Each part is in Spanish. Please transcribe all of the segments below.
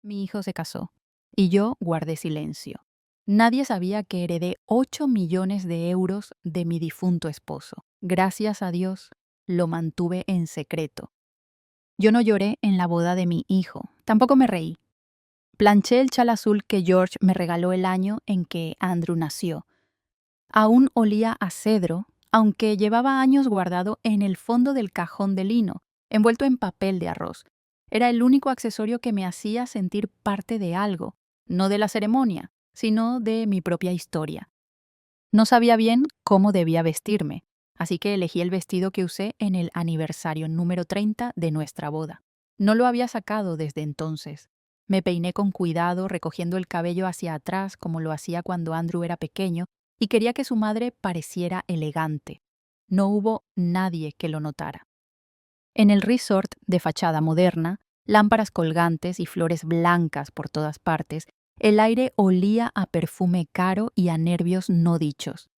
Mi hijo se casó y yo guardé silencio. Nadie sabía que heredé 8 millones de euros de mi difunto esposo. Gracias a Dios, lo mantuve en secreto. Yo no lloré en la boda de mi hijo, tampoco me reí. Planché el chal azul que George me regaló el año en que Andrew nació. Aún olía a cedro, aunque llevaba años guardado en el fondo del cajón de lino, envuelto en papel de arroz. Era el único accesorio que me hacía sentir parte de algo, no de la ceremonia, sino de mi propia historia. No sabía bien cómo debía vestirme, así que elegí el vestido que usé en el aniversario número 30 de nuestra boda. No lo había sacado desde entonces. Me peiné con cuidado, recogiendo el cabello hacia atrás como lo hacía cuando Andrew era pequeño, y quería que su madre pareciera elegante. No hubo nadie que lo notara. En el resort de fachada moderna, lámparas colgantes y flores blancas por todas partes, el aire olía a perfume caro y a nervios no dichos.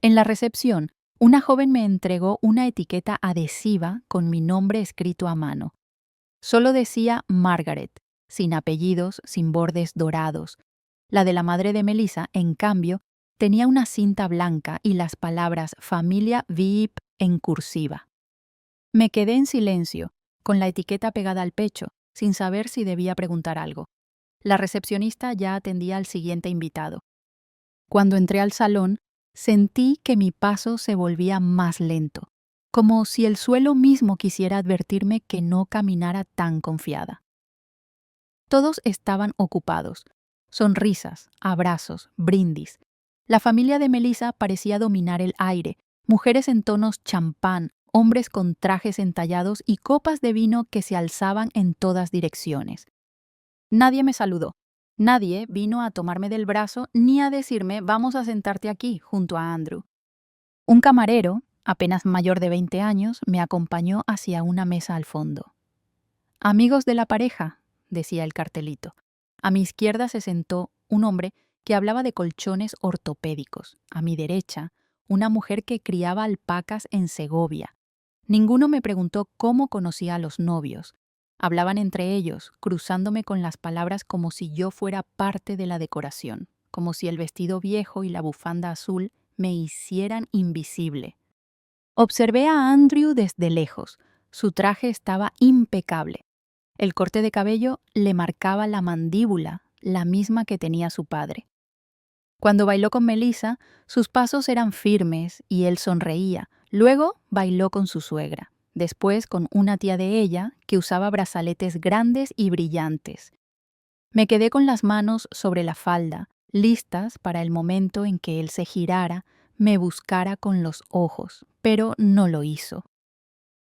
En la recepción, una joven me entregó una etiqueta adhesiva con mi nombre escrito a mano. Solo decía Margaret, sin apellidos, sin bordes dorados. La de la madre de Melissa, en cambio, tenía una cinta blanca y las palabras familia VIP en cursiva. Me quedé en silencio, con la etiqueta pegada al pecho, sin saber si debía preguntar algo. La recepcionista ya atendía al siguiente invitado. Cuando entré al salón, sentí que mi paso se volvía más lento, como si el suelo mismo quisiera advertirme que no caminara tan confiada. Todos estaban ocupados. Sonrisas, abrazos, brindis. La familia de Melissa parecía dominar el aire, mujeres en tonos champán, hombres con trajes entallados y copas de vino que se alzaban en todas direcciones. Nadie me saludó. Nadie vino a tomarme del brazo ni a decirme vamos a sentarte aquí, junto a Andrew. Un camarero, apenas mayor de 20 años, me acompañó hacia una mesa al fondo. Amigos de la pareja, decía el cartelito. A mi izquierda se sentó un hombre que hablaba de colchones ortopédicos. A mi derecha, una mujer que criaba alpacas en Segovia. Ninguno me preguntó cómo conocía a los novios. Hablaban entre ellos, cruzándome con las palabras como si yo fuera parte de la decoración, como si el vestido viejo y la bufanda azul me hicieran invisible. Observé a Andrew desde lejos. Su traje estaba impecable. El corte de cabello le marcaba la mandíbula, la misma que tenía su padre. Cuando bailó con Melissa, sus pasos eran firmes y él sonreía. Luego bailó con su suegra, después con una tía de ella que usaba brazaletes grandes y brillantes. Me quedé con las manos sobre la falda, listas para el momento en que él se girara, me buscara con los ojos, pero no lo hizo.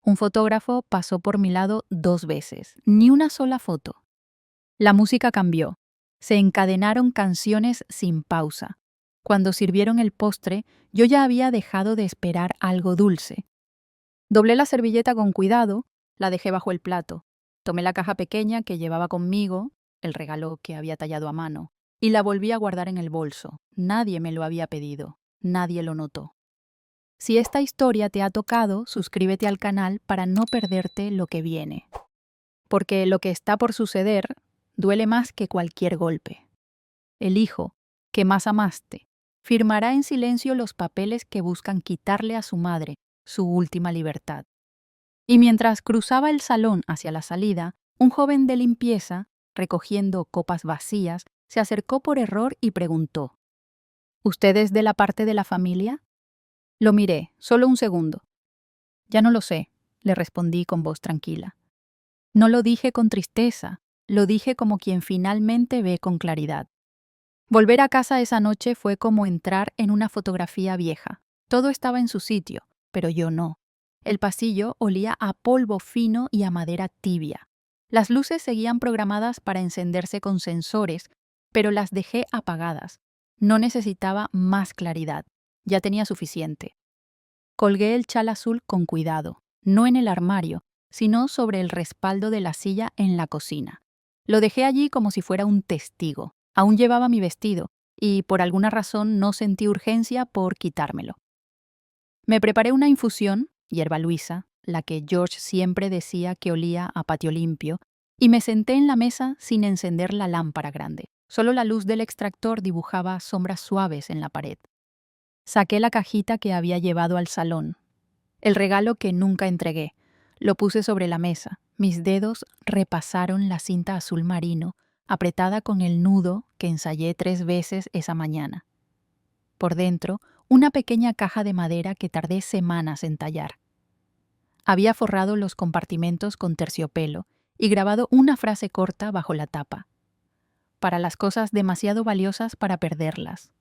Un fotógrafo pasó por mi lado 2 veces, ni una sola foto. La música cambió. Se encadenaron canciones sin pausa. Cuando sirvieron el postre, yo ya había dejado de esperar algo dulce. Doblé la servilleta con cuidado, la dejé bajo el plato. Tomé la caja pequeña que llevaba conmigo, el regalo que había tallado a mano, y la volví a guardar en el bolso. Nadie me lo había pedido. Nadie lo notó. Si esta historia te ha tocado, suscríbete al canal para no perderte lo que viene. Porque lo que está por suceder duele más que cualquier golpe. El hijo, que más amaste, firmará en silencio los papeles que buscan quitarle a su madre su última libertad. Y mientras cruzaba el salón hacia la salida, un joven de limpieza, recogiendo copas vacías, se acercó por error y preguntó: ¿Usted es de la parte de la familia? Lo miré, solo un segundo. Ya no lo sé, le respondí con voz tranquila. No lo dije con tristeza, lo dije como quien finalmente ve con claridad. Volver a casa esa noche fue como entrar en una fotografía vieja. Todo estaba en su sitio, pero yo no. El pasillo olía a polvo fino y a madera tibia. Las luces seguían programadas para encenderse con sensores, pero las dejé apagadas. No necesitaba más claridad. Ya tenía suficiente. Colgué el chal azul con cuidado, no en el armario, sino sobre el respaldo de la silla en la cocina. Lo dejé allí como si fuera un testigo. Aún llevaba mi vestido, y por alguna razón no sentí urgencia por quitármelo. Me preparé una infusión, hierba luisa, la que George siempre decía que olía a patio limpio, y me senté en la mesa sin encender la lámpara grande. Solo la luz del extractor dibujaba sombras suaves en la pared. Saqué la cajita que había llevado al salón, el regalo que nunca entregué. Lo puse sobre la mesa. Mis dedos repasaron la cinta azul marino, apretada con el nudo que ensayé 3 veces esa mañana. Por dentro, una pequeña caja de madera que tardé semanas en tallar. Había forrado los compartimentos con terciopelo y grabado una frase corta bajo la tapa: para las cosas demasiado valiosas para perderlas.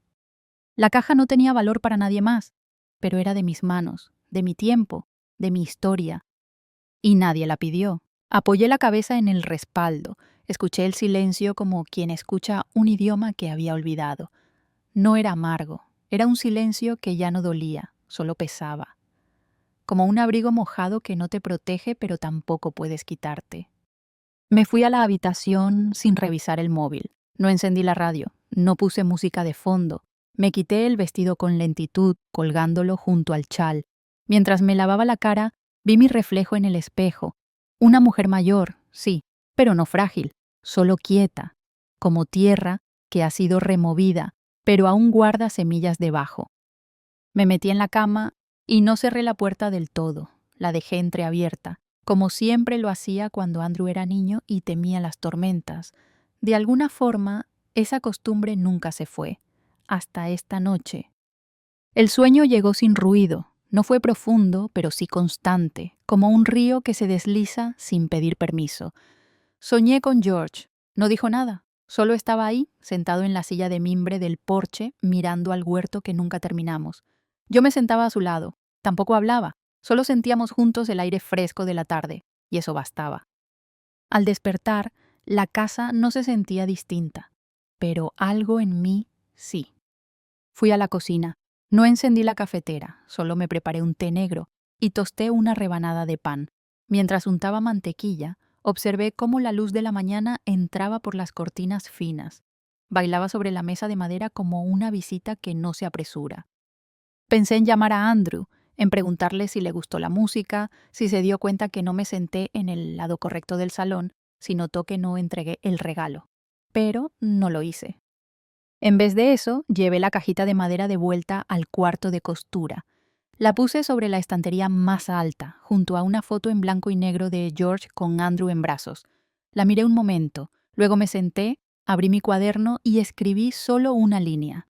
La caja no tenía valor para nadie más, pero era de mis manos, de mi tiempo, de mi historia. Y nadie la pidió. Apoyé la cabeza en el respaldo, escuché el silencio como quien escucha un idioma que había olvidado. No era amargo, era un silencio que ya no dolía, solo pesaba. Como un abrigo mojado que no te protege pero tampoco puedes quitarte. Me fui a la habitación sin revisar el móvil. No encendí la radio, no puse música de fondo. Me quité el vestido con lentitud, colgándolo junto al chal. Mientras me lavaba la cara, vi mi reflejo en el espejo. Una mujer mayor, sí, pero no frágil, solo quieta, como tierra que ha sido removida, pero aún guarda semillas debajo. Me metí en la cama y no cerré la puerta del todo, la dejé entreabierta, como siempre lo hacía cuando Andrew era niño y temía las tormentas. De alguna forma, esa costumbre nunca se fue, hasta esta noche. El sueño llegó sin ruido, no fue profundo, pero sí constante, como un río que se desliza sin pedir permiso. Soñé con George, no dijo nada, solo estaba ahí, sentado en la silla de mimbre del porche, mirando al huerto que nunca terminamos. Yo me sentaba a su lado, tampoco hablaba, solo sentíamos juntos el aire fresco de la tarde, y eso bastaba. Al despertar, la casa no se sentía distinta, pero algo en mí sí. Fui a la cocina, no encendí la cafetera, solo me preparé un té negro y tosté una rebanada de pan. Mientras untaba mantequilla, observé cómo la luz de la mañana entraba por las cortinas finas. Bailaba sobre la mesa de madera como una visita que no se apresura. Pensé en llamar a Andrew, en preguntarle si le gustó la música, si se dio cuenta que no me senté en el lado correcto del salón, si notó que no entregué el regalo. Pero no lo hice. En vez de eso, llevé la cajita de madera de vuelta al cuarto de costura. La puse sobre la estantería más alta, junto a una foto en blanco y negro de George con Andrew en brazos. La miré un momento, luego me senté, abrí mi cuaderno y escribí solo una línea.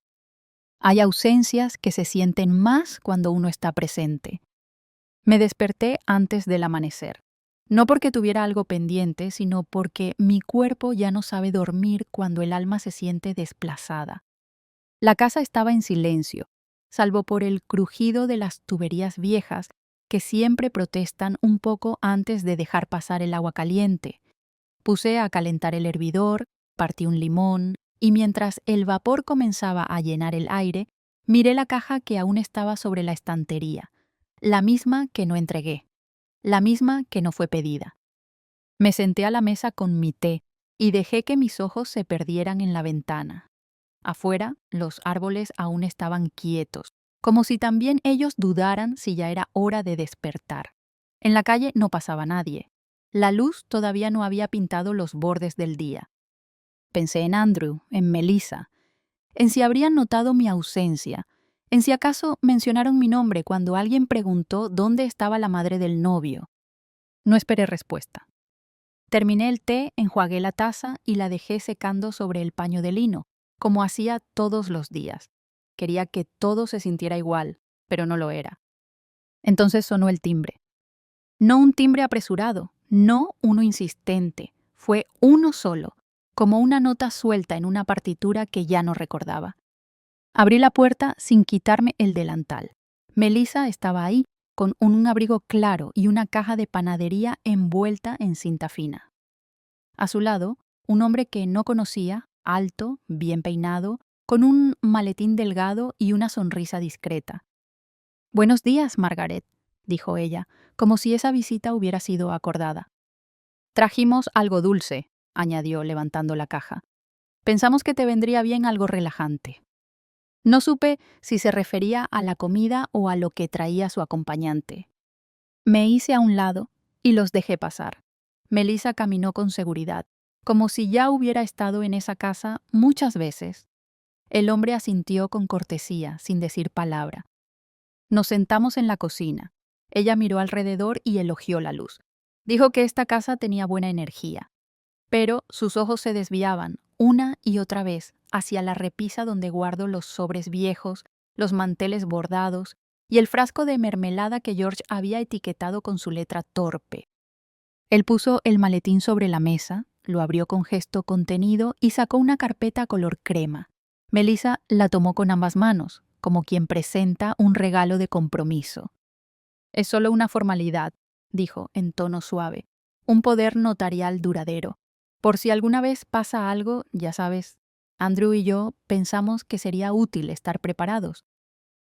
Hay ausencias que se sienten más cuando uno está presente. Me desperté antes del amanecer. No porque tuviera algo pendiente, sino porque mi cuerpo ya no sabe dormir cuando el alma se siente desplazada. La casa estaba en silencio, salvo por el crujido de las tuberías viejas que siempre protestan un poco antes de dejar pasar el agua caliente. Puse a calentar el hervidor, partí un limón, y mientras el vapor comenzaba a llenar el aire, miré la caja que aún estaba sobre la estantería, la misma que no entregué, la misma que no fue pedida. Me senté a la mesa con mi té y dejé que mis ojos se perdieran en la ventana. Afuera, los árboles aún estaban quietos, como si también ellos dudaran si ya era hora de despertar. En la calle no pasaba nadie. La luz todavía no había pintado los bordes del día. Pensé en Andrew, en Melissa, en si habrían notado mi ausencia, en si acaso mencionaron mi nombre cuando alguien preguntó dónde estaba la madre del novio. No esperé respuesta. Terminé el té, enjuagué la taza y la dejé secando sobre el paño de lino, como hacía todos los días. Quería que todo se sintiera igual, pero no lo era. Entonces sonó el timbre. No un timbre apresurado, no uno insistente, fue uno solo, como una nota suelta en una partitura que ya no recordaba. Abrí la puerta sin quitarme el delantal. Melissa estaba ahí, con un abrigo claro y una caja de panadería envuelta en cinta fina. A su lado, un hombre que no conocía, alto, bien peinado, con un maletín delgado y una sonrisa discreta. «Buenos días, Margaret», dijo ella, como si esa visita hubiera sido acordada. «Trajimos algo dulce», añadió levantando la caja. «Pensamos que te vendría bien algo relajante». No supe si se refería a la comida o a lo que traía su acompañante. Me hice a un lado y los dejé pasar. Melissa caminó con seguridad, como si ya hubiera estado en esa casa muchas veces. El hombre asintió con cortesía, sin decir palabra. Nos sentamos en la cocina. Ella miró alrededor y elogió la luz. Dijo que esta casa tenía buena energía. Pero sus ojos se desviaban, una y otra vez, hacia la repisa donde guardo los sobres viejos, los manteles bordados y el frasco de mermelada que George había etiquetado con su letra torpe. Él puso el maletín sobre la mesa, lo abrió con gesto contenido y sacó una carpeta color crema. Melissa la tomó con ambas manos, como quien presenta un regalo de compromiso. «Es solo una formalidad», dijo en tono suave, «un poder notarial duradero. Por si alguna vez pasa algo, ya sabes, Andrew y yo pensamos que sería útil estar preparados».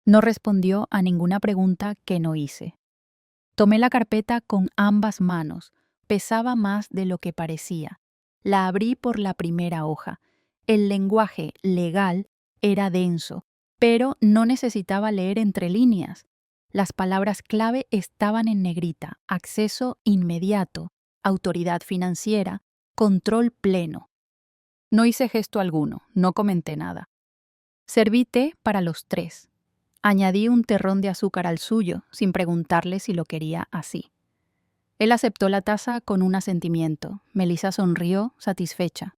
No respondió a ninguna pregunta que no hice. Tomé la carpeta con ambas manos. Pesaba más de lo que parecía. La abrí por la primera hoja. El lenguaje legal era denso, pero no necesitaba leer entre líneas. Las palabras clave estaban en negrita: acceso inmediato, autoridad financiera, control pleno. No hice gesto alguno, no comenté nada. Serví té para los tres. Añadí un terrón de azúcar al suyo, sin preguntarle si lo quería así. Él aceptó la taza con un asentimiento. Melissa sonrió, satisfecha.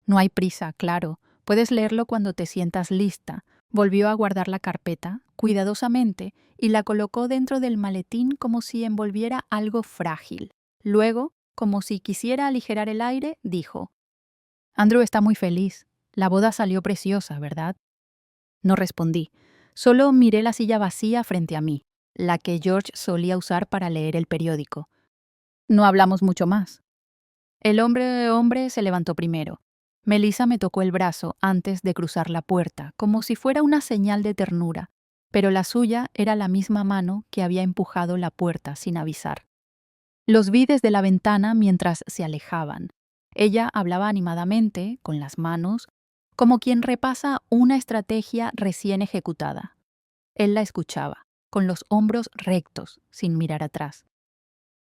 «No hay prisa, claro. Puedes leerlo cuando te sientas lista». Volvió a guardar la carpeta, cuidadosamente, y la colocó dentro del maletín como si envolviera algo frágil. Luego, como si quisiera aligerar el aire, dijo: «Andrew está muy feliz. La boda salió preciosa, ¿verdad?». No respondí. Solo miré la silla vacía frente a mí, la que George solía usar para leer el periódico. No hablamos mucho más. El hombre se levantó primero. Melissa me tocó el brazo antes de cruzar la puerta, como si fuera una señal de ternura, pero la suya era la misma mano que había empujado la puerta sin avisar. Los vi desde la ventana mientras se alejaban. Ella hablaba animadamente, con las manos, como quien repasa una estrategia recién ejecutada. Él la escuchaba, con los hombros rectos, sin mirar atrás.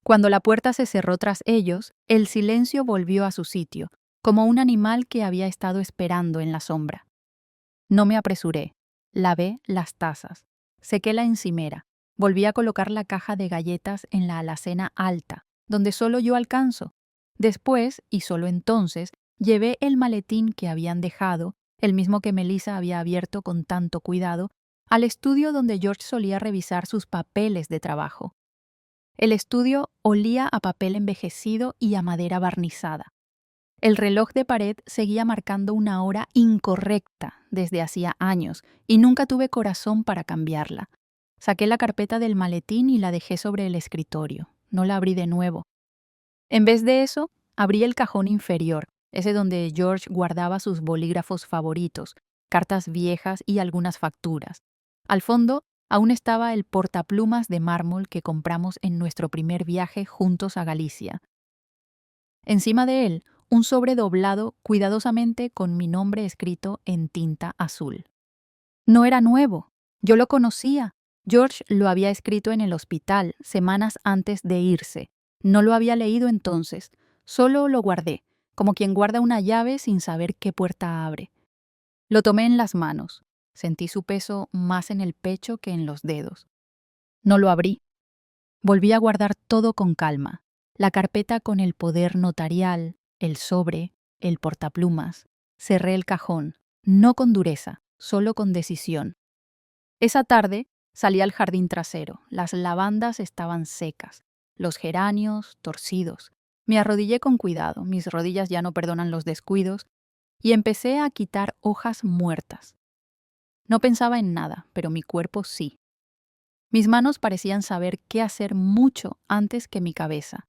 Cuando la puerta se cerró tras ellos, el silencio volvió a su sitio, como un animal que había estado esperando en la sombra. No me apresuré. Lavé las tazas. Sequé la encimera. Volví a colocar la caja de galletas en la alacena alta, donde solo yo alcanzo. Después, y solo entonces, llevé el maletín que habían dejado, el mismo que Melissa había abierto con tanto cuidado, al estudio donde George solía revisar sus papeles de trabajo. El estudio olía a papel envejecido y a madera barnizada. El reloj de pared seguía marcando una hora incorrecta desde hacía años y nunca tuve corazón para cambiarla. Saqué la carpeta del maletín y la dejé sobre el escritorio. No la abrí de nuevo. En vez de eso, abrí el cajón inferior, ese donde George guardaba sus bolígrafos favoritos, cartas viejas y algunas facturas. Al fondo, aún estaba el portaplumas de mármol que compramos en nuestro primer viaje juntos a Galicia. Encima de él, un sobre doblado cuidadosamente con mi nombre escrito en tinta azul. No era nuevo. Yo lo conocía. George lo había escrito en el hospital semanas antes de irse. No lo había leído entonces. Solo lo guardé, como quien guarda una llave sin saber qué puerta abre. Lo tomé en las manos. Sentí su peso más en el pecho que en los dedos. No lo abrí. Volví a guardar todo con calma. La carpeta con el poder notarial, el sobre, el portaplumas. Cerré el cajón, no con dureza, solo con decisión. Esa tarde salí al jardín trasero. Las lavandas estaban secas, los geranios torcidos. Me arrodillé con cuidado, mis rodillas ya no perdonan los descuidos, y empecé a quitar hojas muertas. No pensaba en nada, pero mi cuerpo sí. Mis manos parecían saber qué hacer mucho antes que mi cabeza.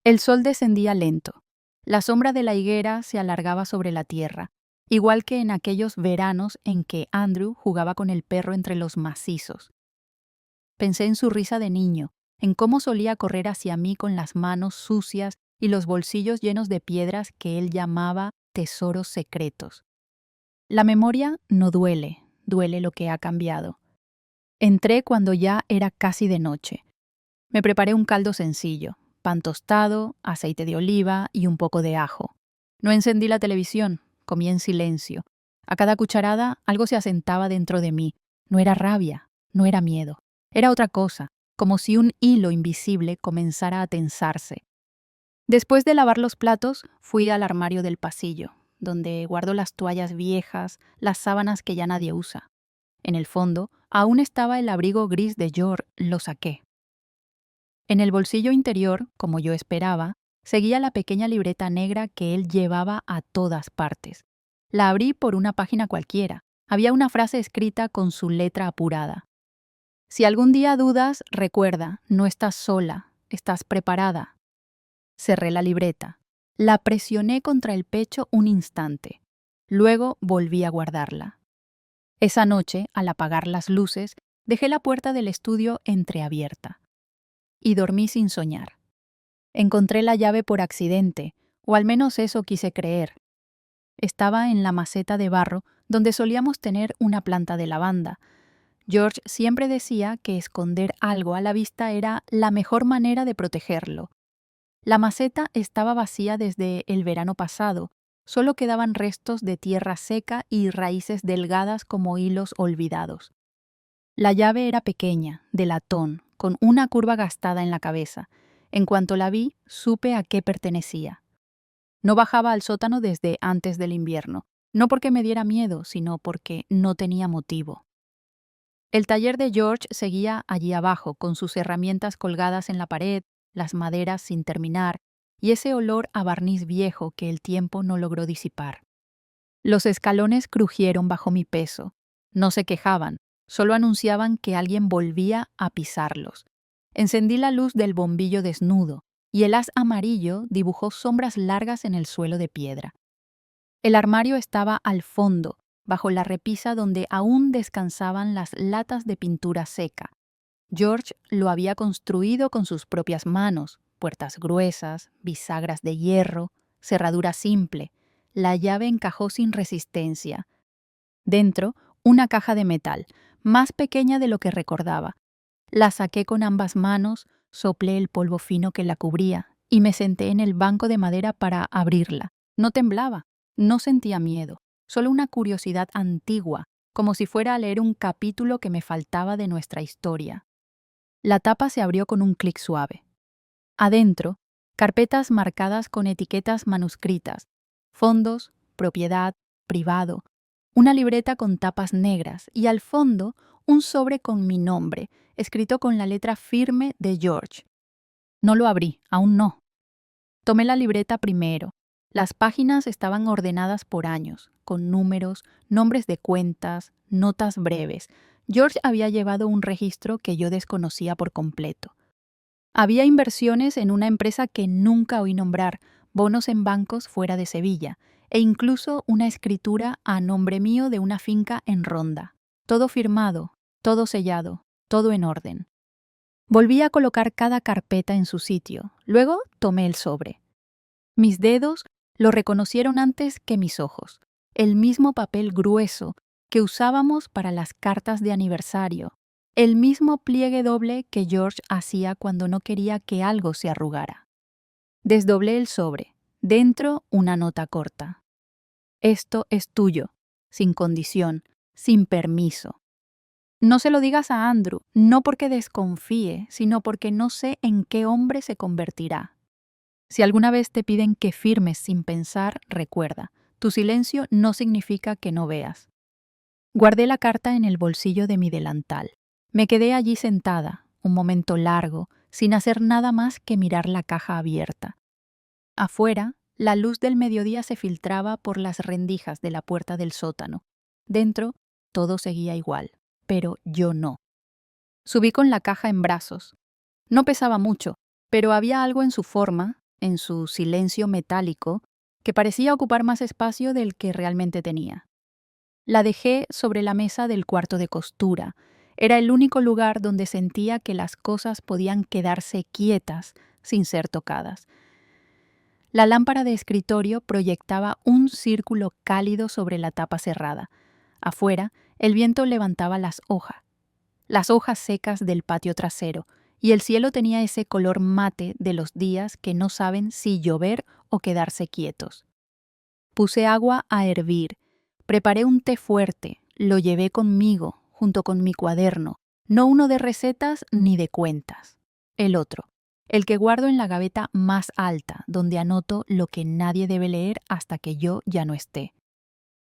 El sol descendía lento. La sombra de la higuera se alargaba sobre la tierra, igual que en aquellos veranos en que Andrew jugaba con el perro entre los macizos. Pensé en su risa de niño, en cómo solía correr hacia mí con las manos sucias y los bolsillos llenos de piedras que él llamaba tesoros secretos. La memoria no duele, duele lo que ha cambiado. Entré cuando ya era casi de noche. Me preparé un caldo sencillo, pan tostado, aceite de oliva y un poco de ajo. No encendí la televisión, comí en silencio. A cada cucharada algo se asentaba dentro de mí. No era rabia, no era miedo. Era otra cosa, como si un hilo invisible comenzara a tensarse. Después de lavar los platos, fui al armario del pasillo, donde guardo las toallas viejas, las sábanas que ya nadie usa. En el fondo, aún estaba el abrigo gris de George, lo saqué. En el bolsillo interior, como yo esperaba, seguía la pequeña libreta negra que él llevaba a todas partes. La abrí por una página cualquiera. Había una frase escrita con su letra apurada. Si algún día dudas, recuerda, no estás sola, estás preparada. Cerré la libreta. La presioné contra el pecho un instante. Luego volví a guardarla. Esa noche, al apagar las luces, dejé la puerta del estudio entreabierta. Y dormí sin soñar. Encontré la llave por accidente, o al menos eso quise creer. Estaba en la maceta de barro donde solíamos tener una planta de lavanda. George siempre decía que esconder algo a la vista era la mejor manera de protegerlo. La maceta estaba vacía desde el verano pasado, solo quedaban restos de tierra seca y raíces delgadas como hilos olvidados. La llave era pequeña, de latón, con una curva gastada en la cabeza. En cuanto la vi, supe a qué pertenecía. No bajaba al sótano desde antes del invierno, no porque me diera miedo, sino porque no tenía motivo. El taller de George seguía allí abajo, con sus herramientas colgadas en la pared, las maderas sin terminar, y ese olor a barniz viejo que el tiempo no logró disipar. Los escalones crujieron bajo mi peso. No se quejaban, solo anunciaban que alguien volvía a pisarlos. Encendí la luz del bombillo desnudo, y el haz amarillo dibujó sombras largas en el suelo de piedra. El armario estaba al fondo, bajo la repisa donde aún descansaban las latas de pintura seca. George lo había construido con sus propias manos, puertas gruesas, bisagras de hierro, cerradura simple. La llave encajó sin resistencia. Dentro, una caja de metal, más pequeña de lo que recordaba. La saqué con ambas manos, soplé el polvo fino que la cubría y me senté en el banco de madera para abrirla. No temblaba, no sentía miedo, solo una curiosidad antigua, como si fuera a leer un capítulo que me faltaba de nuestra historia. La tapa se abrió con un clic suave. Adentro, carpetas marcadas con etiquetas manuscritas, fondos, propiedad, privado, una libreta con tapas negras y al fondo un sobre con mi nombre, escrito con la letra firme de George. No lo abrí, aún no. Tomé la libreta primero. Las páginas estaban ordenadas por años, con números, nombres de cuentas, notas breves. George había llevado un registro que yo desconocía por completo. Había inversiones en una empresa que nunca oí nombrar, bonos en bancos fuera de Sevilla, e incluso una escritura a nombre mío de una finca en Ronda. Todo firmado, todo sellado, todo en orden. Volví a colocar cada carpeta en su sitio. Luego tomé el sobre. Mis dedos lo reconocieron antes que mis ojos. El mismo papel grueso que usábamos para las cartas de aniversario. El mismo pliegue doble que George hacía cuando no quería que algo se arrugara. Desdoblé el sobre. Dentro una nota corta. Esto es tuyo, sin condición, sin permiso. No se lo digas a Andrew, no porque desconfíe, sino porque no sé en qué hombre se convertirá. Si alguna vez te piden que firmes sin pensar, recuerda, tu silencio no significa que no veas. Guardé la carta en el bolsillo de mi delantal. Me quedé allí sentada, un momento largo, sin hacer nada más que mirar la caja abierta. Afuera, la luz del mediodía se filtraba por las rendijas de la puerta del sótano. Dentro, todo seguía igual, pero yo no. Subí con la caja en brazos. No pesaba mucho, pero había algo en su forma, en su silencio metálico, que parecía ocupar más espacio del que realmente tenía. La dejé sobre la mesa del cuarto de costura. Era el único lugar donde sentía que las cosas podían quedarse quietas sin ser tocadas. La lámpara de escritorio proyectaba un círculo cálido sobre la tapa cerrada. Afuera, el viento levantaba las hojas secas del patio trasero, y el cielo tenía ese color mate de los días que no saben si llover o quedarse quietos. Puse agua a hervir, preparé un té fuerte, lo llevé conmigo, junto con mi cuaderno, no uno de recetas ni de cuentas, el otro, el que guardo en la gaveta más alta, donde anoto lo que nadie debe leer hasta que yo ya no esté.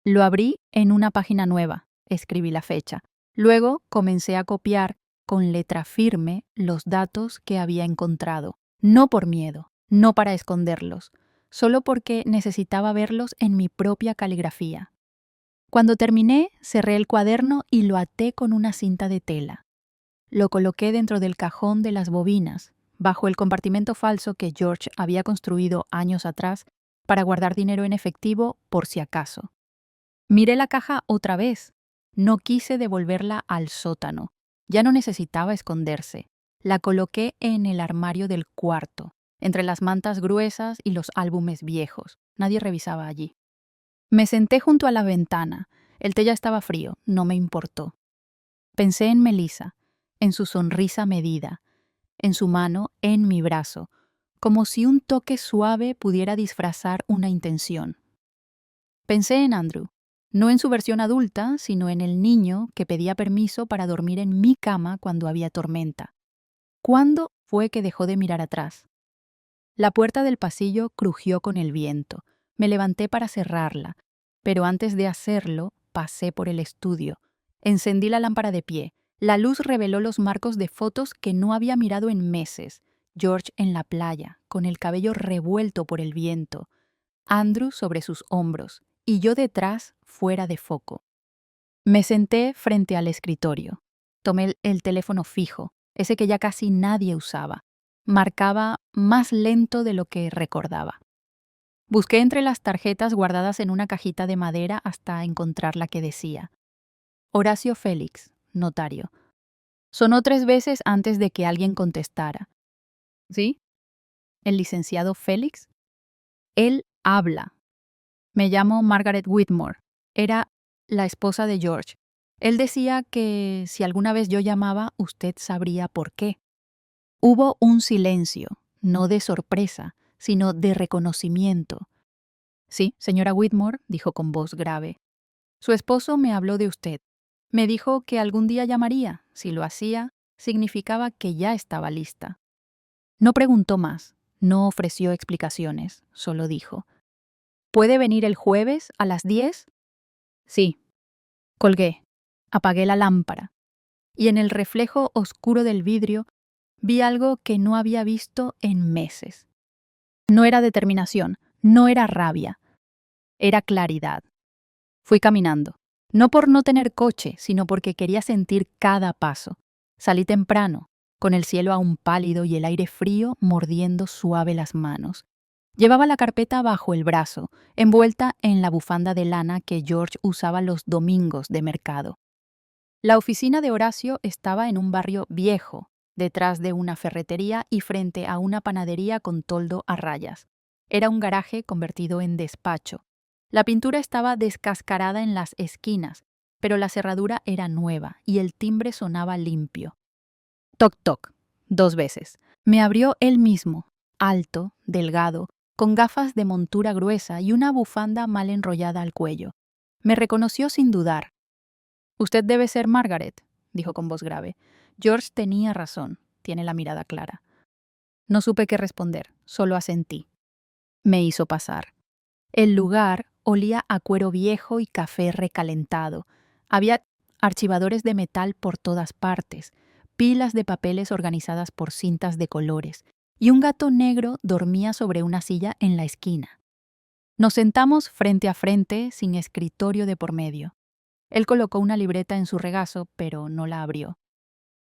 Lo abrí en una página nueva, escribí la fecha. Luego comencé a copiar con letra firme los datos que había encontrado, no por miedo, no para esconderlos, solo porque necesitaba verlos en mi propia caligrafía. Cuando terminé, cerré el cuaderno y lo até con una cinta de tela. Lo coloqué dentro del cajón de las bobinas, bajo el compartimento falso que George había construido años atrás para guardar dinero en efectivo por si acaso. Miré la caja otra vez. No quise devolverla al sótano. Ya no necesitaba esconderse. La coloqué en el armario del cuarto, entre las mantas gruesas y los álbumes viejos. Nadie revisaba allí. Me senté junto a la ventana. El té ya estaba frío, no me importó. Pensé en Melissa, en su sonrisa medida, en su mano en mi brazo, como si un toque suave pudiera disfrazar una intención. Pensé en Andrew, no en su versión adulta, sino en el niño que pedía permiso para dormir en mi cama cuando había tormenta. ¿Cuándo fue que dejó de mirar atrás? La puerta del pasillo crujió con el viento. Me levanté para cerrarla, pero antes de hacerlo, pasé por el estudio. Encendí la lámpara de pie. La luz reveló los marcos de fotos que no había mirado en meses. George en la playa, con el cabello revuelto por el viento. Andrew sobre sus hombros, y yo detrás, fuera de foco. Me senté frente al escritorio. Tomé el teléfono fijo, ese que ya casi nadie usaba. Marcaba más lento de lo que recordaba. Busqué entre las tarjetas guardadas en una cajita de madera hasta encontrar la que decía: Horacio Félix, notario. Sonó 3 veces antes de que alguien contestara. ¿Sí? ¿El licenciado Félix? Él habla. Me llamo Margaret Whitmore. Era la esposa de George. Él decía que si alguna vez yo llamaba, usted sabría por qué. Hubo un silencio, no de sorpresa, sino de reconocimiento. Sí, señora Whitmore, dijo con voz grave. Su esposo me habló de usted. Me dijo que algún día llamaría. Si lo hacía, significaba que ya estaba lista. No preguntó más, no ofreció explicaciones, solo dijo: ¿Puede venir el jueves a las 10? Sí. Colgué. Apagué la lámpara. Y en el reflejo oscuro del vidrio vi algo que no había visto en meses. No era determinación, no era rabia. Era claridad. Fui caminando. No por no tener coche, sino porque quería sentir cada paso. Salí temprano, con el cielo aún pálido y el aire frío mordiendo suave las manos. Llevaba la carpeta bajo el brazo, envuelta en la bufanda de lana que George usaba los domingos de mercado. La oficina de Horacio estaba en un barrio viejo, detrás de una ferretería y frente a una panadería con toldo a rayas. Era un garaje convertido en despacho. La pintura estaba descascarada en las esquinas, pero la cerradura era nueva y el timbre sonaba limpio. Toc toc, 2 veces. Me abrió él mismo, alto, delgado, con gafas de montura gruesa y una bufanda mal enrollada al cuello. Me reconoció sin dudar. Usted debe ser Margaret, dijo con voz grave. George tenía razón, tiene la mirada clara. No supe qué responder, solo asentí. Me hizo pasar. El lugar olía a cuero viejo y café recalentado. Había archivadores de metal por todas partes, pilas de papeles organizadas por cintas de colores, y un gato negro dormía sobre una silla en la esquina. Nos sentamos frente a frente, sin escritorio de por medio. Él colocó una libreta en su regazo, pero no la abrió.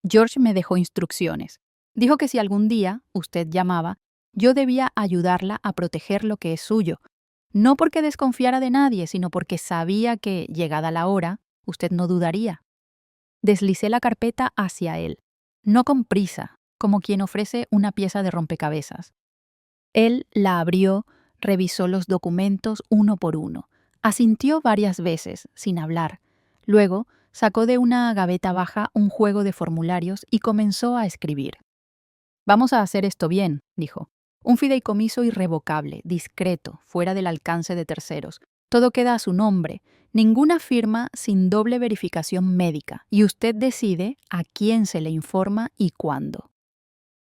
George me dejó instrucciones. Dijo que si algún día usted llamaba, yo debía ayudarla a proteger lo que es suyo, no porque desconfiara de nadie, sino porque sabía que, llegada la hora, usted no dudaría. Deslicé la carpeta hacia él, no con prisa, como quien ofrece una pieza de rompecabezas. Él la abrió, revisó los documentos uno por uno, asintió varias veces, sin hablar. Luego, sacó de una gaveta baja un juego de formularios y comenzó a escribir. Vamos a hacer esto bien, dijo. Un fideicomiso irrevocable, discreto, fuera del alcance de terceros. Todo queda a su nombre. Ninguna firma sin doble verificación médica. Y usted decide a quién se le informa y cuándo.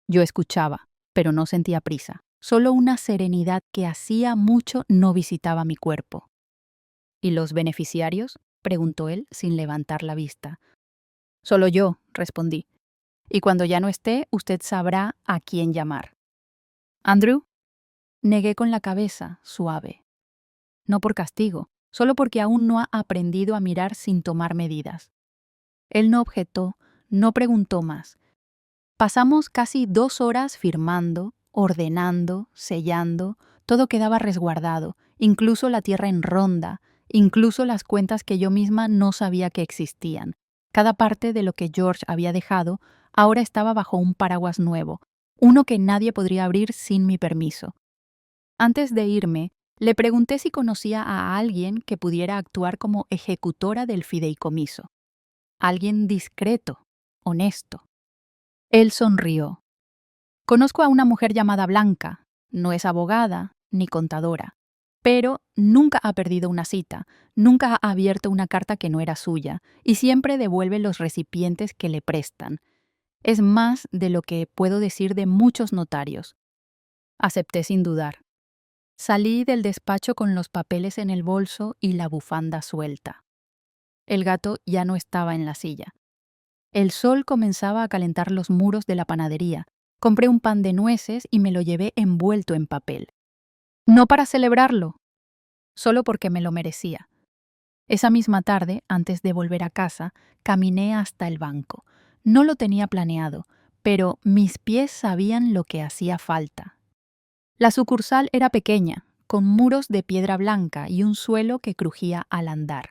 Yo escuchaba, pero no sentía prisa. Solo una serenidad que hacía mucho no visitaba mi cuerpo. ¿Y los beneficiarios? Preguntó él sin levantar la vista. Solo yo, respondí. Y cuando ya no esté, usted sabrá a quién llamar. ¿Andrew? Negué con la cabeza, suave. No por castigo, solo porque aún no ha aprendido a mirar sin tomar medidas. Él no objetó, no preguntó más. Pasamos casi 2 horas firmando, ordenando, sellando, todo quedaba resguardado, incluso la tierra en ronda, incluso las cuentas que yo misma no sabía que existían. Cada parte de lo que George había dejado ahora estaba bajo un paraguas nuevo, uno que nadie podría abrir sin mi permiso. Antes de irme, le pregunté si conocía a alguien que pudiera actuar como ejecutora del fideicomiso. Alguien discreto, honesto. Él sonrió. Conozco a una mujer llamada Blanca. No es abogada ni contadora, pero nunca ha perdido una cita, nunca ha abierto una carta que no era suya y siempre devuelve los recipientes que le prestan. Es más de lo que puedo decir de muchos notarios. Acepté sin dudar. Salí del despacho con los papeles en el bolso y la bufanda suelta. El gato ya no estaba en la silla. El sol comenzaba a calentar los muros de la panadería. Compré un pan de nueces y me lo llevé envuelto en papel. No para celebrarlo, solo porque me lo merecía. Esa misma tarde, antes de volver a casa, caminé hasta el banco. No lo tenía planeado, pero mis pies sabían lo que hacía falta. La sucursal era pequeña, con muros de piedra blanca y un suelo que crujía al andar.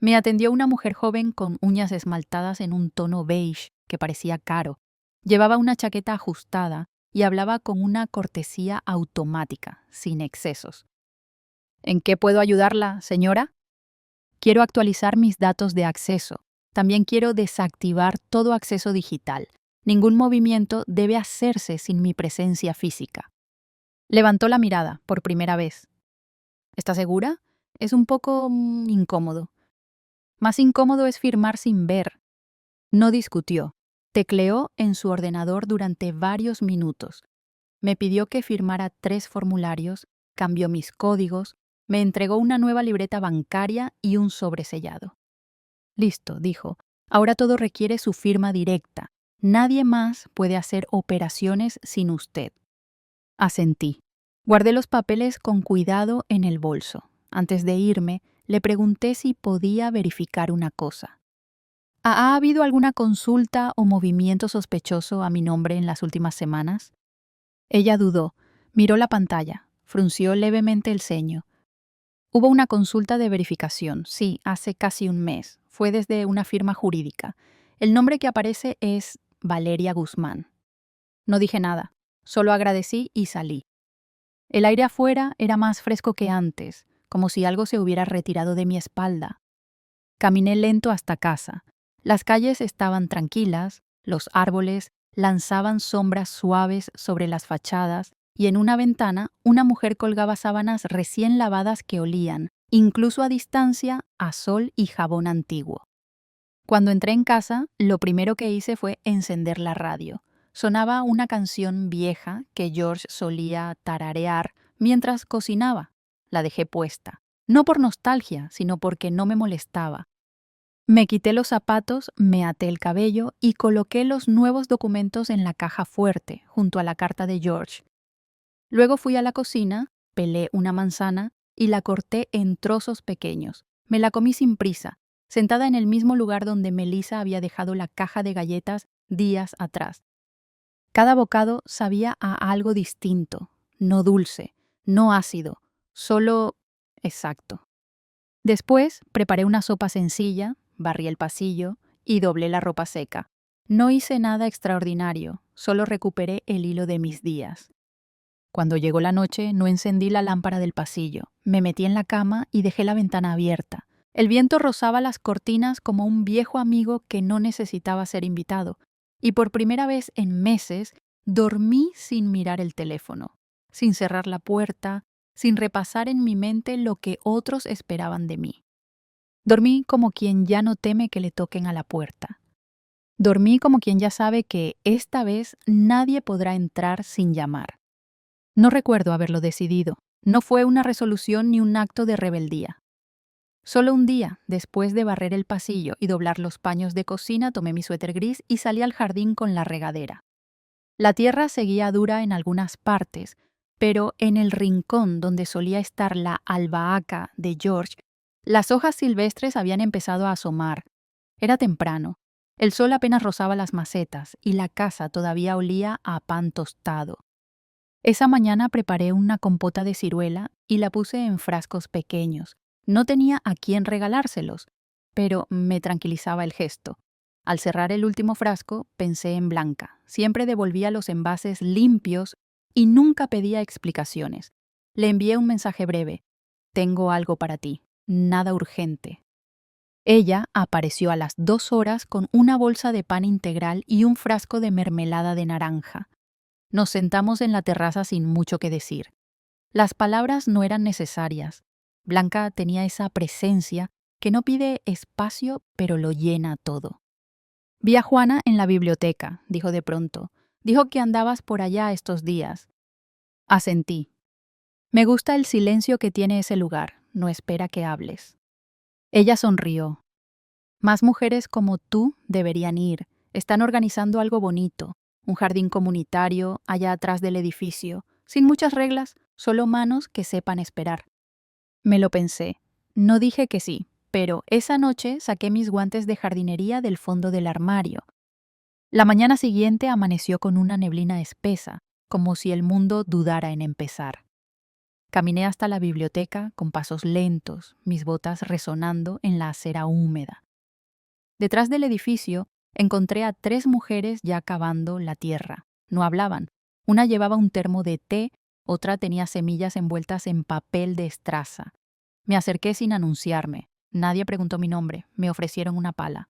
Me atendió una mujer joven con uñas esmaltadas en un tono beige que parecía caro. Llevaba una chaqueta ajustada y hablaba con una cortesía automática, sin excesos. ¿En qué puedo ayudarla, señora? Quiero actualizar mis datos de acceso. También quiero desactivar todo acceso digital. Ningún movimiento debe hacerse sin mi presencia física. Levantó la mirada por primera vez. ¿Está segura? Es un poco incómodo. Más incómodo es firmar sin ver. No discutió. Tecleó en su ordenador durante varios minutos. Me pidió que firmara 3 formularios, cambió mis códigos, me entregó una nueva libreta bancaria y un sobresellado. Listo, dijo. Ahora todo requiere su firma directa. Nadie más puede hacer operaciones sin usted. Asentí. Guardé los papeles con cuidado en el bolso. Antes de irme, le pregunté si podía verificar una cosa. ¿Ha habido alguna consulta o movimiento sospechoso a mi nombre en las últimas semanas? Ella dudó, miró la pantalla, frunció levemente el ceño. Hubo una consulta de verificación, sí, hace casi un mes. Fue desde una firma jurídica. El nombre que aparece es Valeria Guzmán. No dije nada, solo agradecí y salí. El aire afuera era más fresco que antes, como si algo se hubiera retirado de mi espalda. Caminé lento hasta casa. Las calles estaban tranquilas, los árboles lanzaban sombras suaves sobre las fachadas y en una ventana una mujer colgaba sábanas recién lavadas que olían, incluso a distancia, a sol y jabón antiguo. Cuando entré en casa, lo primero que hice fue encender la radio. Sonaba una canción vieja que George solía tararear mientras cocinaba. La dejé puesta, no por nostalgia, sino porque no me molestaba. Me quité los zapatos, me até el cabello y coloqué los nuevos documentos en la caja fuerte, junto a la carta de George. Luego fui a la cocina, pelé una manzana y la corté en trozos pequeños. Me la comí sin prisa, sentada en el mismo lugar donde Melissa había dejado la caja de galletas días atrás. Cada bocado sabía a algo distinto, no dulce, no ácido, solo exacto. Después preparé una sopa sencilla, barrí el pasillo y doblé la ropa seca. No hice nada extraordinario, solo recuperé el hilo de mis días. Cuando llegó la noche, no encendí la lámpara del pasillo. Me metí en la cama y dejé la ventana abierta. El viento rozaba las cortinas como un viejo amigo que no necesitaba ser invitado. Y por primera vez en meses, Dormí sin mirar el teléfono, sin cerrar la puerta, sin repasar en mi mente lo que otros esperaban de mí. Dormí como quien ya no teme que le toquen a la puerta. Dormí como quien ya sabe que esta vez nadie podrá entrar sin llamar. No recuerdo haberlo decidido. No fue una resolución ni un acto de rebeldía. Solo un día, después de barrer el pasillo y doblar los paños de cocina, tomé mi suéter gris y salí al jardín con la regadera. La tierra seguía dura en algunas partes, pero en el rincón donde solía estar la albahaca de George, las hojas silvestres habían empezado a asomar. Era temprano. El sol apenas rozaba las macetas y la casa todavía olía a pan tostado. Esa mañana preparé una compota de ciruela y la puse en frascos pequeños. No tenía a quién regalárselos, pero me tranquilizaba el gesto. Al cerrar el último frasco, pensé en Blanca. Siempre devolvía los envases limpios y nunca pedía explicaciones. Le envié un mensaje breve. Tengo algo para ti. Nada urgente. Ella apareció a las 2 horas con una bolsa de pan integral y un frasco de mermelada de naranja. Nos sentamos en la terraza sin mucho que decir. Las palabras no eran necesarias. Blanca tenía esa presencia que no pide espacio, pero lo llena todo. Vi a Juana en la biblioteca, dijo de pronto. Dijo que andabas por allá estos días. Asentí. Me gusta el silencio que tiene ese lugar. No espera que hables. Ella sonrió. Más mujeres como tú deberían ir. Están organizando algo bonito. Un jardín comunitario allá atrás del edificio. Sin muchas reglas, solo manos que sepan esperar. Me lo pensé. No dije que sí, pero esa noche saqué mis guantes de jardinería del fondo del armario. La mañana siguiente amaneció con una neblina espesa, como si el mundo dudara en empezar. Caminé hasta la biblioteca con pasos lentos, mis botas resonando en la acera húmeda. Detrás del edificio encontré a 3 mujeres ya cavando la tierra. No hablaban. Una llevaba un termo de té, otra tenía semillas envueltas en papel de estraza. Me acerqué sin anunciarme. Nadie preguntó mi nombre. Me ofrecieron una pala.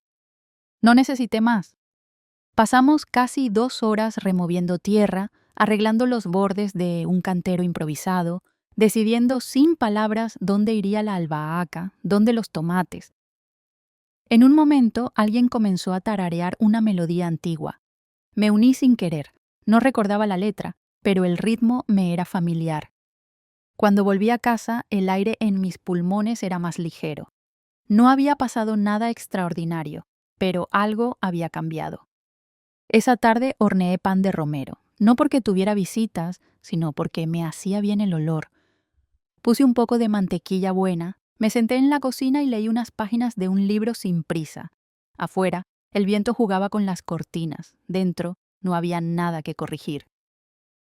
No necesité más. Pasamos casi 2 horas removiendo tierra, arreglando los bordes de un cantero improvisado, decidiendo sin palabras dónde iría la albahaca, dónde los tomates. En un momento alguien comenzó a tararear una melodía antigua. Me uní sin querer. No recordaba la letra, pero el ritmo me era familiar. Cuando volví a casa, el aire en mis pulmones era más ligero. No había pasado nada extraordinario, pero algo había cambiado. Esa tarde horneé pan de romero, no porque tuviera visitas, sino porque me hacía bien el olor. Puse un poco de mantequilla buena, me senté en la cocina y leí unas páginas de un libro sin prisa. Afuera, el viento jugaba con las cortinas. Dentro, no había nada que corregir.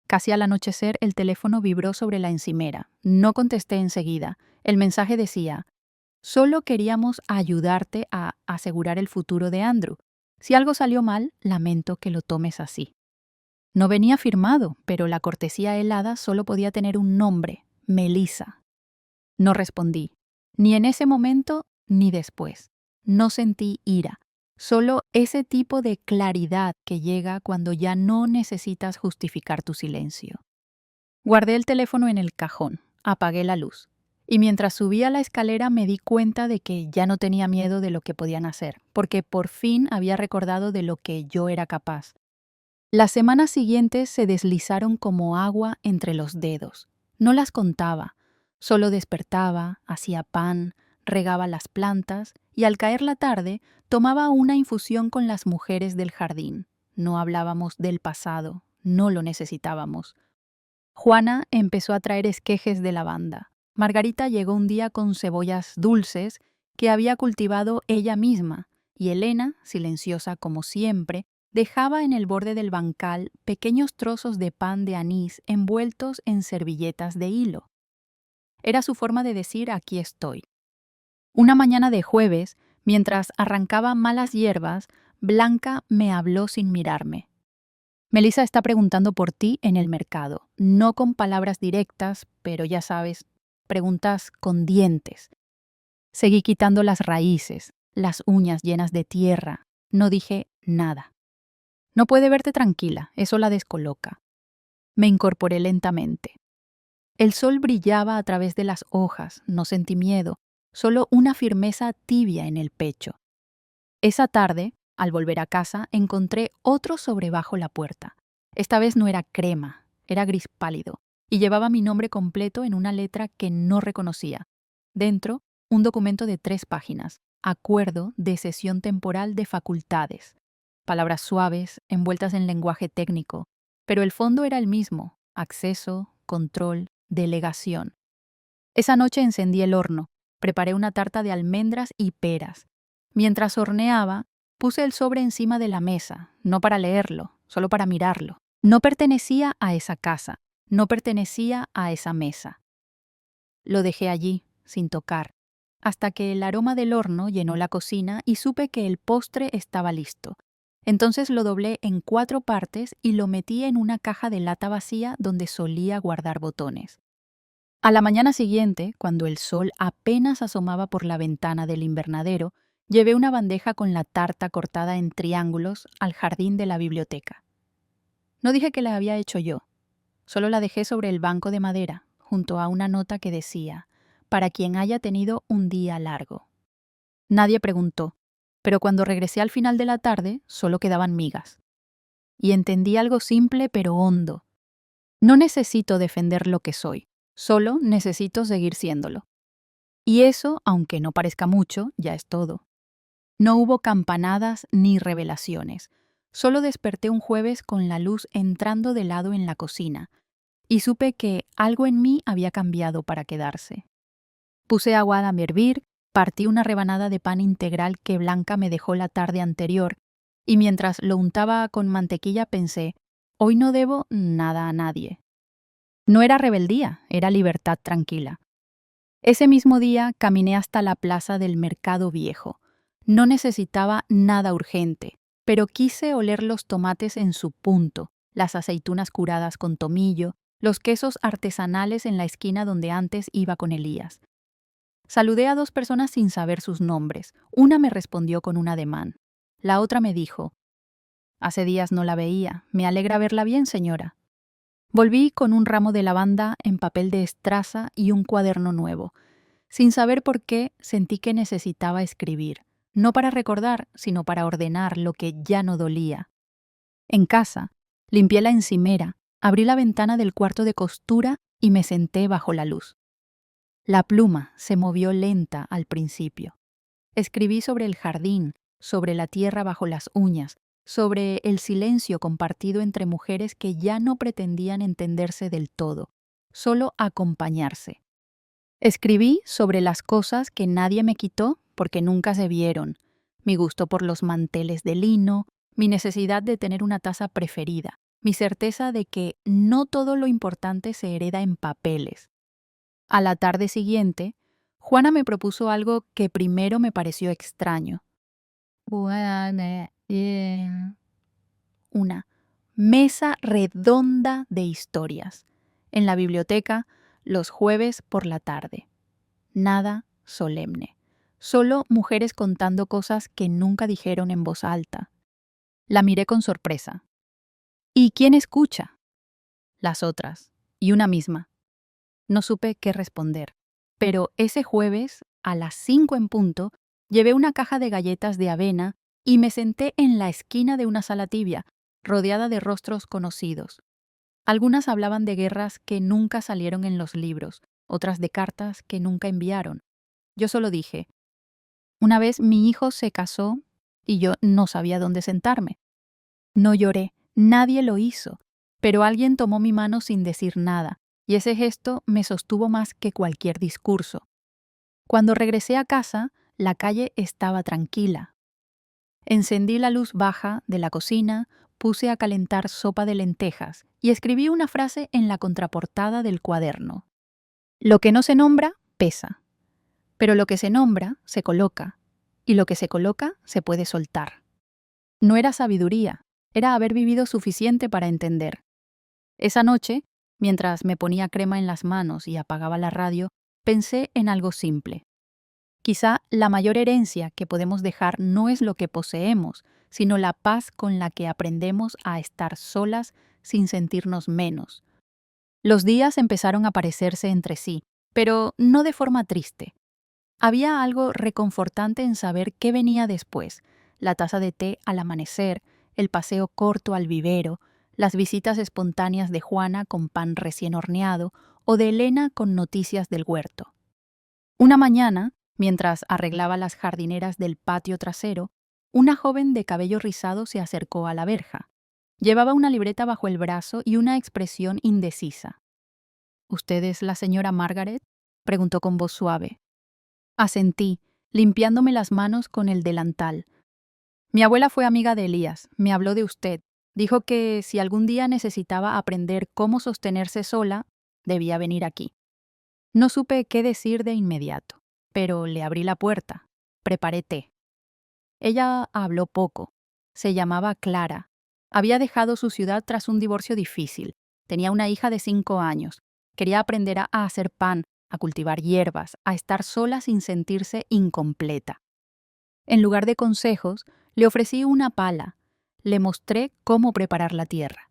Casi al anochecer, el teléfono vibró sobre la encimera. No contesté enseguida. El mensaje decía: solo queríamos ayudarte a asegurar el futuro de Andrew. Si algo salió mal, lamento que lo tomes así. No venía firmado, pero la cortesía helada solo podía tener un nombre: Melissa. No respondí, ni en ese momento ni después. No sentí ira, solo ese tipo de claridad que llega cuando ya no necesitas justificar tu silencio. Guardé el teléfono en el cajón, apagué la luz, y mientras subía la escalera me di cuenta de que ya no tenía miedo de lo que podían hacer, porque por fin había recordado de lo que yo era capaz. Las semanas siguientes se deslizaron como agua entre los dedos. No las contaba. Solo despertaba, hacía pan, regaba las plantas y al caer la tarde tomaba una infusión con las mujeres del jardín. No hablábamos del pasado, no lo necesitábamos. Juana empezó a traer esquejes de lavanda. Margarita llegó un día con cebollas dulces que había cultivado ella misma, y Elena, silenciosa como siempre, dejaba en el borde del bancal pequeños trozos de pan de anís envueltos en servilletas de hilo. Era su forma de decir: aquí estoy. Una mañana de jueves, mientras arrancaba malas hierbas, Blanca me habló sin mirarme. Melissa está preguntando por ti en el mercado, no con palabras directas, pero ya sabes, preguntas con dientes. Seguí quitando las raíces, las uñas llenas de tierra, no dije nada. No puede verte tranquila, eso la descoloca. Me incorporé lentamente. El sol brillaba a través de las hojas, no sentí miedo, solo una firmeza tibia en el pecho. Esa tarde, al volver a casa, encontré otro sobre bajo la puerta. Esta vez no era crema, era gris pálido, y llevaba mi nombre completo en una letra que no reconocía. Dentro, un documento de 3 páginas, acuerdo de cesión temporal de facultades. Palabras suaves, envueltas en lenguaje técnico, pero el fondo era el mismo: acceso, control, delegación. Esa noche encendí el horno, preparé una tarta de almendras y peras. Mientras horneaba, puse el sobre encima de la mesa, no para leerlo, solo para mirarlo. No pertenecía a esa casa, no pertenecía a esa mesa. Lo dejé allí, sin tocar, hasta que el aroma del horno llenó la cocina y supe que el postre estaba listo. Entonces lo doblé en 4 partes y lo metí en una caja de lata vacía donde solía guardar botones. A la mañana siguiente, cuando el sol apenas asomaba por la ventana del invernadero, llevé una bandeja con la tarta cortada en triángulos al jardín de la biblioteca. No dije que la había hecho yo, solo la dejé sobre el banco de madera, junto a una nota que decía: para quien haya tenido un día largo. Nadie preguntó, pero cuando regresé al final de la tarde, solo quedaban migas. Y entendí algo simple pero hondo. No necesito defender lo que soy, solo necesito seguir siéndolo. Y eso, aunque no parezca mucho, ya es todo. No hubo campanadas ni revelaciones. Solo desperté un jueves con la luz entrando de lado en la cocina, y supe que algo en mí había cambiado para quedarse. Puse agua a hervir, partí una rebanada de pan integral que Blanca me dejó la tarde anterior, y mientras lo untaba con mantequilla pensé: hoy no debo nada a nadie. No era rebeldía, era libertad tranquila. Ese mismo día caminé hasta la plaza del Mercado Viejo. No necesitaba nada urgente, pero quise oler los tomates en su punto, las aceitunas curadas con tomillo, los quesos artesanales en la esquina donde antes iba con Elías. Saludé a 2 personas sin saber sus nombres. Una me respondió con un ademán. La otra me dijo: hace días no la veía, me alegra verla bien, señora. Volví con un ramo de lavanda en papel de estraza y un cuaderno nuevo. Sin saber por qué, sentí que necesitaba escribir, no para recordar, sino para ordenar lo que ya no dolía. En casa, limpié la encimera, abrí la ventana del cuarto de costura y me senté bajo la luz. La pluma se movió lenta al principio. Escribí sobre el jardín, sobre la tierra bajo las uñas, sobre el silencio compartido entre mujeres que ya no pretendían entenderse del todo, solo acompañarse. Escribí sobre las cosas que nadie me quitó porque nunca se vieron: mi gusto por los manteles de lino, mi necesidad de tener una taza preferida, mi certeza de que no todo lo importante se hereda en papeles. A la tarde siguiente, Juana me propuso algo que primero me pareció extraño: una mesa redonda de historias, en la biblioteca, los jueves por la tarde. Nada solemne, solo mujeres contando cosas que nunca dijeron en voz alta. La miré con sorpresa. ¿Y quién escucha? Las otras, y una misma. No supe qué responder, pero ese jueves, a las 5 en punto, llevé una caja de galletas de avena y me senté en la esquina de una sala tibia, rodeada de rostros conocidos. Algunas hablaban de guerras que nunca salieron en los libros, otras de cartas que nunca enviaron. Yo solo dije: una vez mi hijo se casó y yo no sabía dónde sentarme. No lloré, nadie lo hizo, pero alguien tomó mi mano sin decir nada, y ese gesto me sostuvo más que cualquier discurso. Cuando regresé a casa, la calle estaba tranquila. Encendí la luz baja de la cocina, puse a calentar sopa de lentejas y escribí una frase en la contraportada del cuaderno: lo que no se nombra, pesa. Pero lo que se nombra, se coloca, y lo que se coloca, se puede soltar. No era sabiduría, era haber vivido suficiente para entender. Esa noche, mientras me ponía crema en las manos y apagaba la radio, pensé en algo simple. Quizá la mayor herencia que podemos dejar no es lo que poseemos, sino la paz con la que aprendemos a estar solas sin sentirnos menos. Los días empezaron a parecerse entre sí, pero no de forma triste. Había algo reconfortante en saber qué venía después: la taza de té al amanecer, el paseo corto al vivero, las visitas espontáneas de Juana con pan recién horneado o de Elena con noticias del huerto. Una mañana, mientras arreglaba las jardineras del patio trasero, una joven de cabello rizado se acercó a la verja. Llevaba una libreta bajo el brazo y una expresión indecisa. ¿Usted es la señora Margaret?, preguntó con voz suave. Asentí, limpiándome las manos con el delantal. Mi abuela fue amiga de Elías, me habló de usted. Dijo que si algún día necesitaba aprender cómo sostenerse sola, debía venir aquí. No supe qué decir de inmediato, pero le abrí la puerta. Preparé té. Ella habló poco. Se llamaba Clara. Había dejado su ciudad tras un divorcio difícil. Tenía una hija de 5 años. Quería aprender a hacer pan, a cultivar hierbas, a estar sola sin sentirse incompleta. En lugar de consejos, le ofrecí una pala. Le mostré cómo preparar la tierra.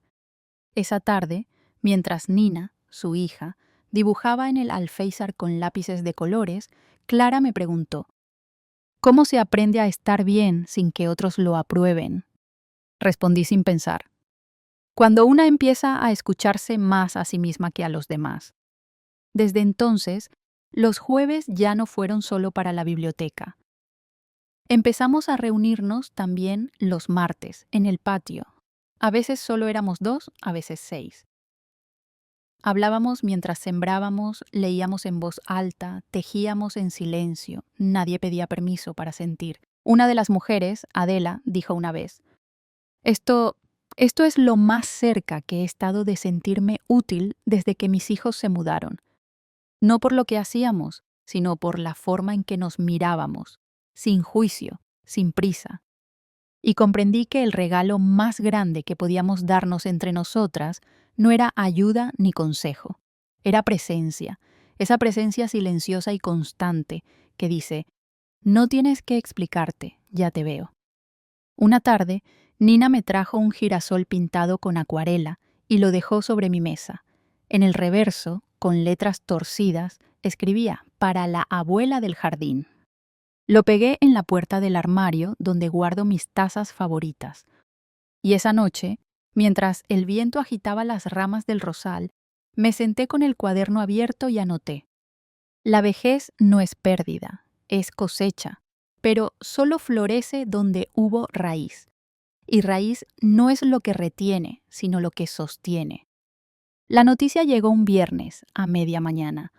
Esa tarde, mientras Nina, su hija, dibujaba en el alféizar con lápices de colores, Clara me preguntó: ¿cómo se aprende a estar bien sin que otros lo aprueben? Respondí sin pensar: cuando una empieza a escucharse más a sí misma que a los demás. Desde entonces, los jueves ya no fueron solo para la biblioteca. Empezamos a reunirnos también los martes, en el patio. A veces solo éramos 2, a veces 6. Hablábamos mientras sembrábamos, leíamos en voz alta, tejíamos en silencio. Nadie pedía permiso para sentir. Una de las mujeres, Adela, dijo una vez: Esto es lo más cerca que he estado de sentirme útil desde que mis hijos se mudaron. No por lo que hacíamos, sino por la forma en que nos mirábamos, sin juicio, sin prisa. Y comprendí que el regalo más grande que podíamos darnos entre nosotras no era ayuda ni consejo. Era presencia, esa presencia silenciosa y constante que dice: no tienes que explicarte, ya te veo. Una tarde, Nina me trajo un girasol pintado con acuarela y lo dejó sobre mi mesa. En el reverso, con letras torcidas, escribía: para la abuela del jardín. Lo pegué en la puerta del armario donde guardo mis tazas favoritas. Y esa noche, mientras el viento agitaba las ramas del rosal, me senté con el cuaderno abierto y anoté: la vejez no es pérdida, es cosecha, pero solo florece donde hubo raíz. Y raíz no es lo que retiene, sino lo que sostiene. La noticia llegó un viernes, a media mañana.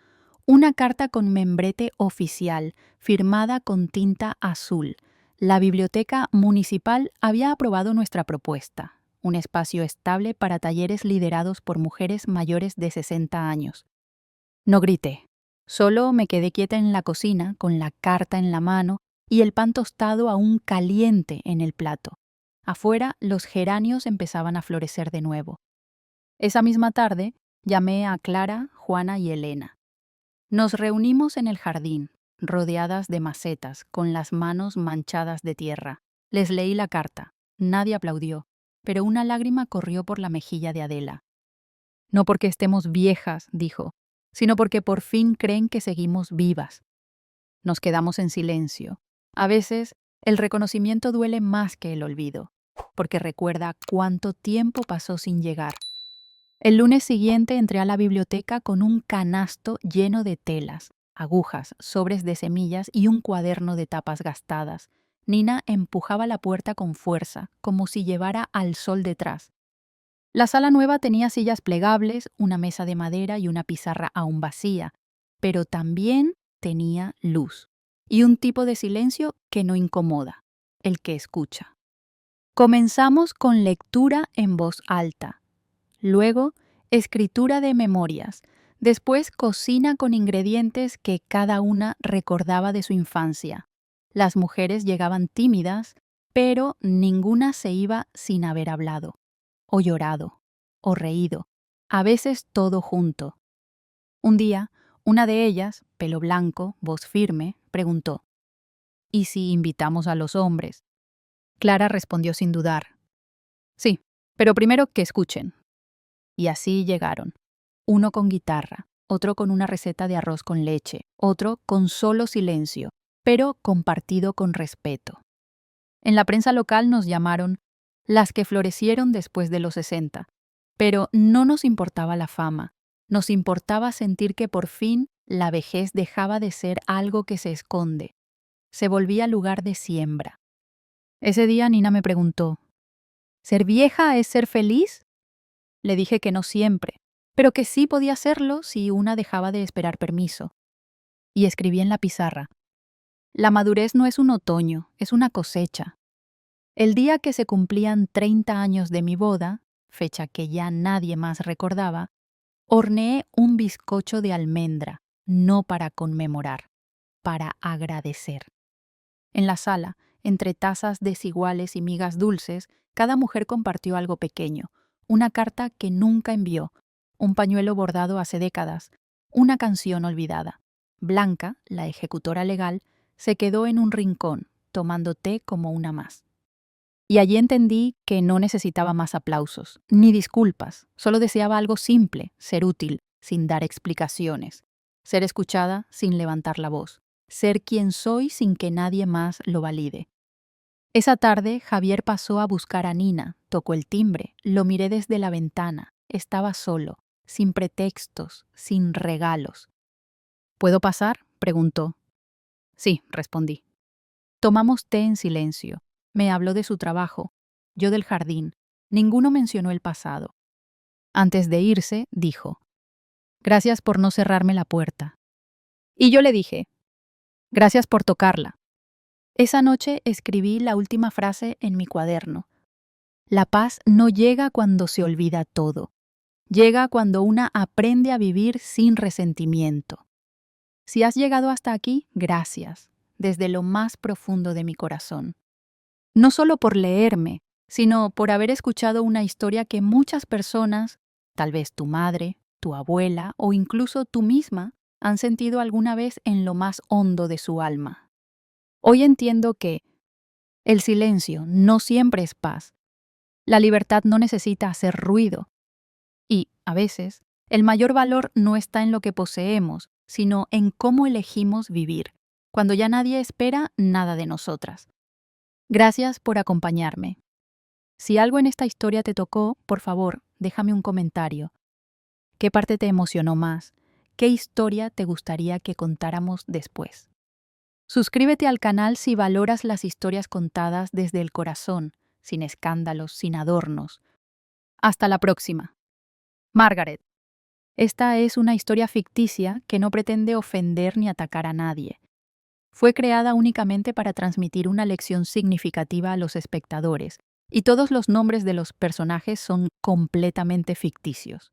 Una carta con membrete oficial, firmada con tinta azul. La biblioteca municipal había aprobado nuestra propuesta: un espacio estable para talleres liderados por mujeres mayores de 60 años. No grité. Solo me quedé quieta en la cocina, con la carta en la mano y el pan tostado aún caliente en el plato. Afuera, los geranios empezaban a florecer de nuevo. Esa misma tarde, llamé a Clara, Juana y Elena. Nos reunimos en el jardín, rodeadas de macetas, con las manos manchadas de tierra. Les leí la carta. Nadie aplaudió, pero una lágrima corrió por la mejilla de Adela. No porque estemos viejas, dijo, sino porque por fin creen que seguimos vivas. Nos quedamos en silencio. A veces, el reconocimiento duele más que el olvido, porque recuerda cuánto tiempo pasó sin llegar. El lunes siguiente entré a la biblioteca con un canasto lleno de telas, agujas, sobres de semillas y un cuaderno de tapas gastadas. Nina empujaba la puerta con fuerza, como si llevara al sol detrás. La sala nueva tenía sillas plegables, una mesa de madera y una pizarra aún vacía, pero también tenía luz y un tipo de silencio que no incomoda, el que escucha. Comenzamos con lectura en voz alta. Luego, escritura de memorias. Después, cocina con ingredientes que cada una recordaba de su infancia. Las mujeres llegaban tímidas, pero ninguna se iba sin haber hablado, o llorado, o reído, a veces todo junto. Un día, Una de ellas, pelo blanco, voz firme, preguntó: ¿y si invitamos a los hombres? Clara respondió sin dudar: sí, pero primero que escuchen. Y así llegaron. Uno con guitarra, otro con una receta de arroz con leche, otro con solo silencio, pero compartido con respeto. En la prensa local nos llamaron las que florecieron después de los 60, pero no nos importaba la fama, nos importaba sentir que por fin la vejez dejaba de ser algo que se esconde, se volvía lugar de siembra. Ese día Nina me preguntó: ¿ser vieja es ser feliz? Le dije que no siempre, pero que sí podía serlo si una dejaba de esperar permiso. Y escribí en la pizarra: la madurez no es un otoño, es una cosecha. El día que se cumplían 30 años de mi boda, fecha que ya nadie más recordaba, horneé un bizcocho de almendra, no para conmemorar, para agradecer. En la sala, entre tazas desiguales y migas dulces, cada mujer compartió algo pequeño: una carta que nunca envió, un pañuelo bordado hace décadas, una canción olvidada. Blanca, la ejecutora legal, se quedó en un rincón, tomando té como una más. Y allí entendí que no necesitaba más aplausos, ni disculpas, solo deseaba algo simple: ser útil, sin dar explicaciones, ser escuchada sin levantar la voz, ser quien soy sin que nadie más lo valide. Esa tarde Javier pasó a buscar a Nina, tocó el timbre, lo miré desde la ventana, estaba solo, sin pretextos, sin regalos. ¿Puedo pasar?, preguntó. Sí, respondí. Tomamos té en silencio. Me habló de su trabajo, yo del jardín. Ninguno mencionó el pasado. Antes de irse, dijo: gracias por no cerrarme la puerta. Y yo le dije: gracias por tocarla. Esa noche escribí la última frase en mi cuaderno: la paz no llega cuando se olvida todo. Llega cuando una aprende a vivir sin resentimiento. Si has llegado hasta aquí, gracias, desde lo más profundo de mi corazón. No solo por leerme, sino por haber escuchado una historia que muchas personas, tal vez tu madre, tu abuela o incluso tú misma, han sentido alguna vez en lo más hondo de su alma. Hoy entiendo que el silencio no siempre es paz. La libertad no necesita hacer ruido. Y, a veces, el mayor valor no está en lo que poseemos, sino en cómo elegimos vivir, cuando ya nadie espera nada de nosotras. Gracias por acompañarme. Si algo en esta historia te tocó, por favor, déjame un comentario. ¿Qué parte te emocionó más? ¿Qué historia te gustaría que contáramos después? Suscríbete al canal si valoras las historias contadas desde el corazón, sin escándalos, sin adornos. Hasta la próxima. Margaret. Esta es una historia ficticia que no pretende ofender ni atacar a nadie. Fue creada únicamente para transmitir una lección significativa a los espectadores, y todos los nombres de los personajes son completamente ficticios.